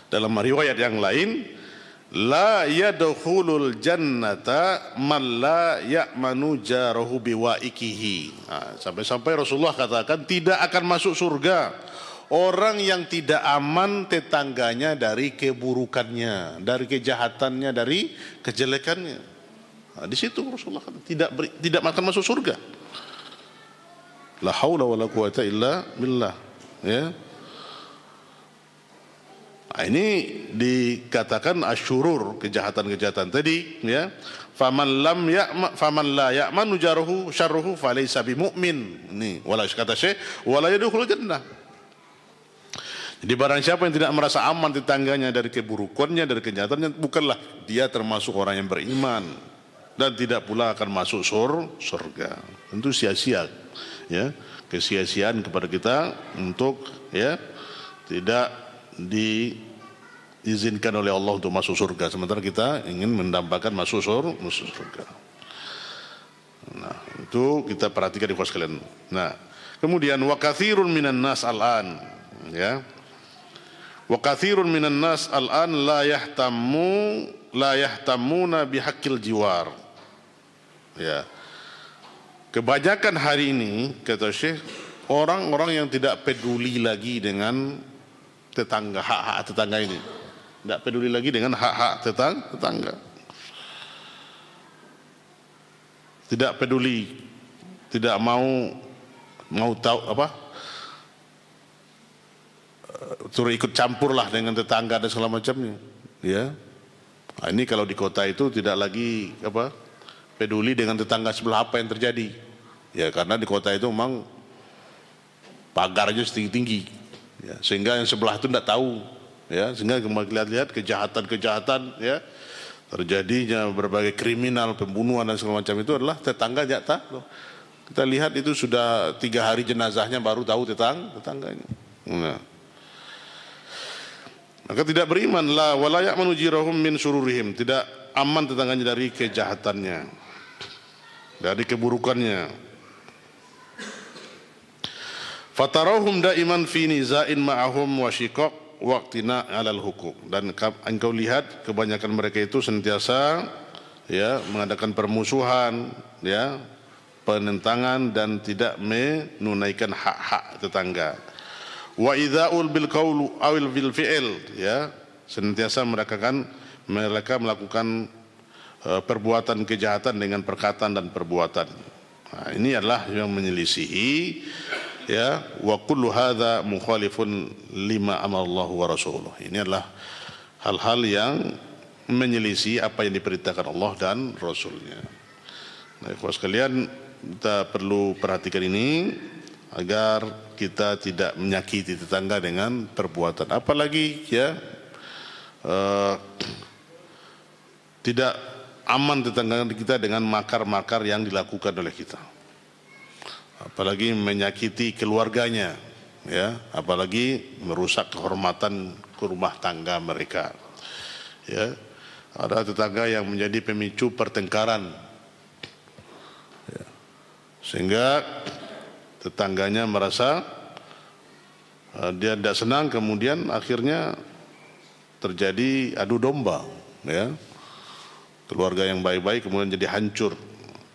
dalam riwayat yang lain, la yadkhulul jannata man la ya'manu jarahu biwaikihi. Nah, sampai-sampai Rasulullah katakan tidak akan masuk surga orang yang tidak aman tetangganya dari keburukannya, dari kejahatannya, dari kejelekannya. Nah, di situ Rasulullah tidak akan masuk surga. La haula wala quwata illa billah. Ya. Nah, ini dikatakan asyurur, kejahatan-kejahatan tadi, ya. Faman la ya'manu jaruhu syarruhu falaysa bimumin. Ini wala kata Syekh wala yadkhulul jannah. Jadi barang siapa yang tidak merasa aman tetangganya dari keburukannya, dari kejahatannya, bukanlah dia termasuk orang yang beriman dan tidak pula akan masuk surga. Tentu sia-sia, ya, kesia-siaan kepada kita untuk, ya, tidak diizinkan oleh Allah untuk masuk surga, sementara kita ingin mendambakan masuk surga. Nah, itu kita perhatikan di sekalian. Nah, kemudian wa katsirun minan nas al-an, ya. Wa katsirun minan nas al-an la yahtamuna bihaqqil jiwar. Ya. Kebanyakan hari ini, kata Syekh, orang-orang yang tidak peduli lagi dengan tetangga, hak-hak tetangga ini. Tidak peduli lagi dengan hak-hak tetangga. Tidak peduli, tidak mau tahu apa, turut ikut campur lah dengan tetangga dan segala macamnya. Ya, nah, ini kalau di kota itu tidak lagi apa, peduli dengan tetangga sebelah apa yang terjadi. Ya, karena di kota itu memang pagarnya setinggi-tinggi. Ya, sehingga yang sebelah itu tidak tahu, ya, sehingga lihat kejahatan, ya, terjadinya berbagai kriminal, pembunuhan dan segala macam itu adalah tetangga tidak tahu. Kita lihat itu sudah 3 hari jenazahnya baru tahu tetangganya. Nah, maka tidak beriman la wala ya'manu jirahum min sururihim, tidak aman tetangganya dari kejahatannya, dari keburukannya. Fatarahum daiman fi niza'in ma'ahum wa syiqaq waqtina 'alal huquq, dan engkau lihat kebanyakan mereka itu sentiasa, ya, mengadakan permusuhan, ya, penentangan dan tidak menunaikan hak-hak tetangga. Wa idza'ul bil qaul awil bil fi'il, ya, senantiasa mereka melakukan perbuatan kejahatan dengan perkataan dan perbuatan. Nah, ini adalah yang menyelisihi, ya, wa kullu hadza mukhalifun lima amarallahu wa rasuluh. Ini adalah hal-hal yang menyelisih apa yang diperintahkan Allah dan Rasulnya. Nah, ikhwas sekalian, kita perlu perhatikan ini agar kita tidak menyakiti tetangga dengan perbuatan, apalagi, ya, tidak aman tetangga kita dengan makar-makar yang dilakukan oleh kita, apalagi menyakiti keluarganya, ya, apalagi merusak kehormatan rumah tangga mereka, ya. Ada tetangga yang menjadi pemicu pertengkaran, ya, sehingga tetangganya merasa dia tidak senang, kemudian akhirnya terjadi adu domba, ya, keluarga yang baik-baik kemudian jadi hancur.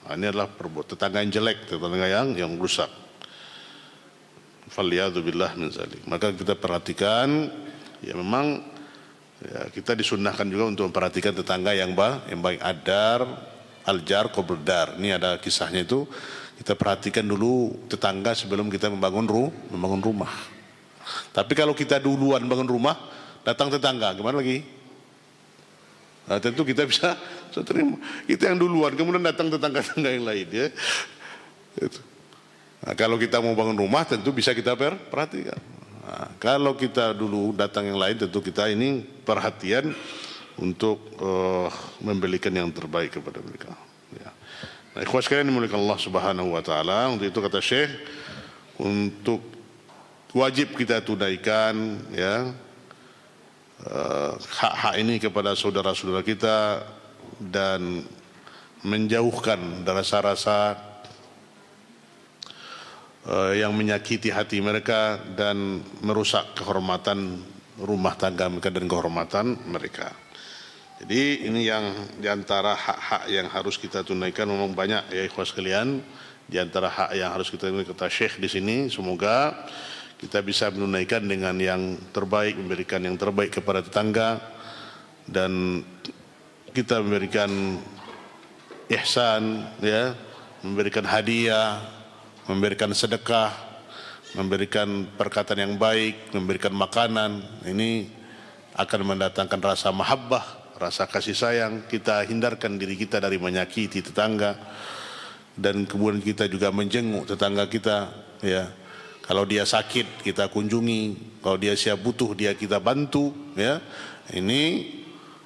Nah, ini adalah tetangga yang jelek, tetangga yang rusak. Faliyadzubillah min zalik. Maka kita perhatikan, ya, memang, ya, kita disunnahkan juga untuk memperhatikan tetangga yang baik. Adar, aljar, qobrdar. Ini ada kisahnya itu. Kita perhatikan dulu tetangga sebelum kita membangun rumah. Tapi kalau kita duluan bangun rumah, datang tetangga, gimana lagi? Nah, tentu kita bisa terima. Kita yang duluan, kemudian datang tetangga-tetangga yang lain, ya. Nah, kalau kita mau bangun rumah, tentu bisa kita perhatikan. Nah, kalau kita dulu datang yang lain, tentu kita ini perhatian untuk memberikan yang terbaik kepada mereka. Ya. Nah, ikhwas sekalian dimuliakan Allah Subhanahu wa taala, untuk itu kata Syekh, untuk wajib kita tunaikan, ya, hak-hak ini kepada saudara-saudara kita dan menjauhkan rasa-rasa yang menyakiti hati mereka dan merusak kehormatan rumah tangga mereka dan kehormatan mereka. Jadi ini yang diantara hak-hak yang harus kita tunaikan. Memang banyak, ya ikhwas sekalian, diantara hak yang harus kita tunaikan, kata Syekh di sini. Semoga kita bisa menunaikan dengan yang terbaik, memberikan yang terbaik kepada tetangga, dan kita memberikan ihsan, ya, memberikan hadiah, memberikan sedekah, memberikan perkataan yang baik, memberikan makanan. Ini akan mendatangkan rasa mahabbah, rasa kasih sayang. Kita hindarkan diri kita dari menyakiti tetangga, dan kemudian kita juga menjenguk tetangga kita, ya. Kalau dia sakit kita kunjungi, kalau dia siap butuh kita bantu, ya. Ini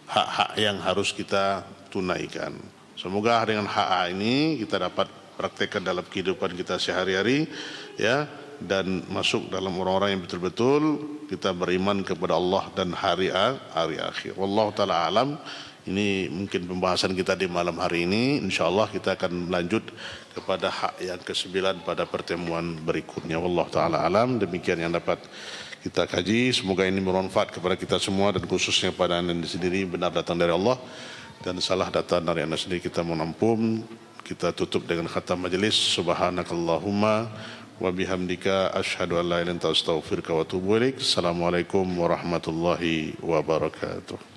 hak-hak yang harus kita tunaikan. Semoga dengan hak ini kita dapat praktekkan dalam kehidupan kita sehari-hari, ya, dan masuk dalam orang-orang yang betul-betul kita beriman kepada Allah dan hari akhir. Wallahu taala alam. Ini mungkin pembahasan kita di malam hari ini. InsyaAllah kita akan lanjut kepada hak yang ke-9 pada pertemuan berikutnya. Wallahu taala alam. Demikian yang dapat kita kaji. Semoga ini bermanfaat kepada kita semua, dan khususnya pada anda sendiri. Benar datang dari Allah dan salah datang dari anda sendiri. Kita menampung. Kita tutup dengan khatam majlis. Subhanakallahumma wa bihamdika asyhadu an la ilaha illa anta astaghfiruka wa atubu ilaik. Assalamualaikum warahmatullahi wabarakatuh.